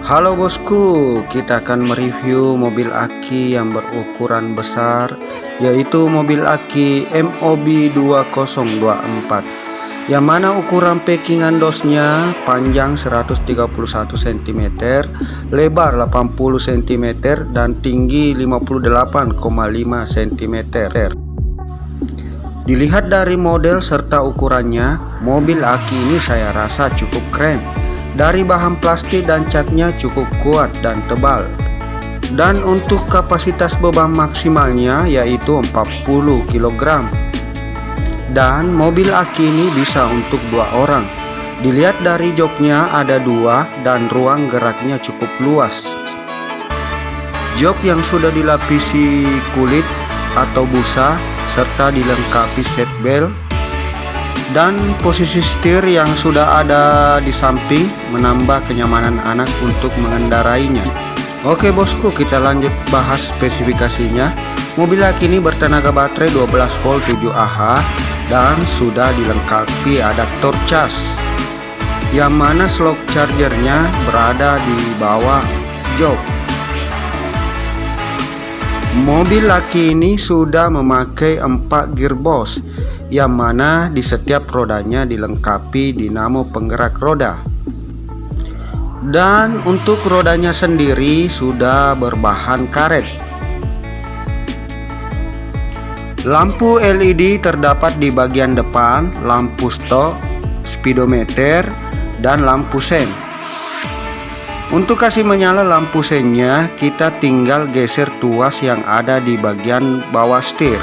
Halo bosku, kita akan mereview mobil aki yang berukuran besar, yaitu mobil aki MOB 2024, yang mana ukuran packingan dosnya panjang 131 cm, lebar 80 cm, dan tinggi 58,5 cm. Dilihat dari model serta ukurannya, mobil aki ini saya rasa cukup keren. Dari bahan plastik dan catnya cukup kuat dan tebal. Dan untuk kapasitas beban maksimalnya yaitu 40 kg. Dan mobil aki ini bisa untuk 2 orang. Dilihat dari joknya ada 2 dan ruang geraknya cukup luas. Jok yang sudah dilapisi kulit atau busa serta dilengkapi seat belt. Dan posisi setir yang sudah ada di samping menambah kenyamanan anak untuk mengendarainya. Oke bosku, kita lanjut bahas spesifikasinya. Mobil aki ini bertenaga baterai 12 volt 7Ah dan sudah dilengkapi adaptor cas, yang mana slot chargernya berada di bawah jok. Mobil aki ini sudah memakai 4 gearbox, yang mana di setiap rodanya dilengkapi dinamo penggerak roda. Dan untuk rodanya sendiri sudah berbahan karet. Lampu LED terdapat di bagian depan, lampu stop, speedometer, dan lampu sen. Untuk kasih menyala lampu sennya, kita tinggal geser tuas yang ada di bagian bawah setir.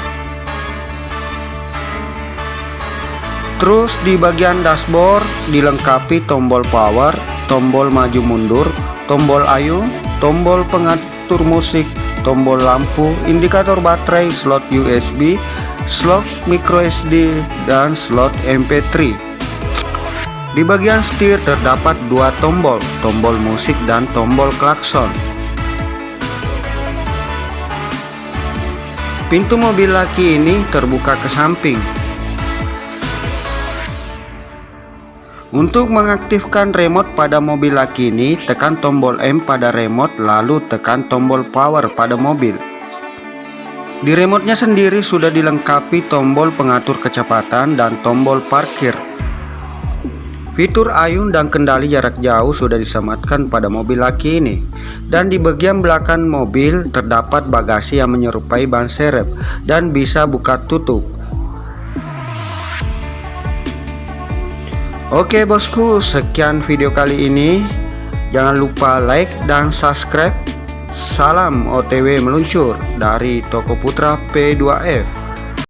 Terus di bagian dashboard dilengkapi tombol power, tombol maju mundur, tombol ayun, tombol pengatur musik, tombol lampu, indikator baterai, slot USB, slot micro SD, dan slot MP3. Di bagian setir terdapat 2 tombol, tombol musik dan tombol klakson. Pintu mobil aki ini terbuka ke samping. Untuk mengaktifkan remote pada mobil aki ini, tekan tombol M pada remote lalu tekan tombol power pada mobil. Di remote-nya sendiri sudah dilengkapi tombol pengatur kecepatan dan tombol parkir. Fitur ayun dan kendali jarak jauh sudah disematkan pada mobil aki ini. Dan di bagian belakang mobil terdapat bagasi yang menyerupai ban serep dan bisa buka tutup. Oke bosku, sekian video kali ini. Jangan lupa like dan subscribe. Salam OTW meluncur dari Toko Putra P2F.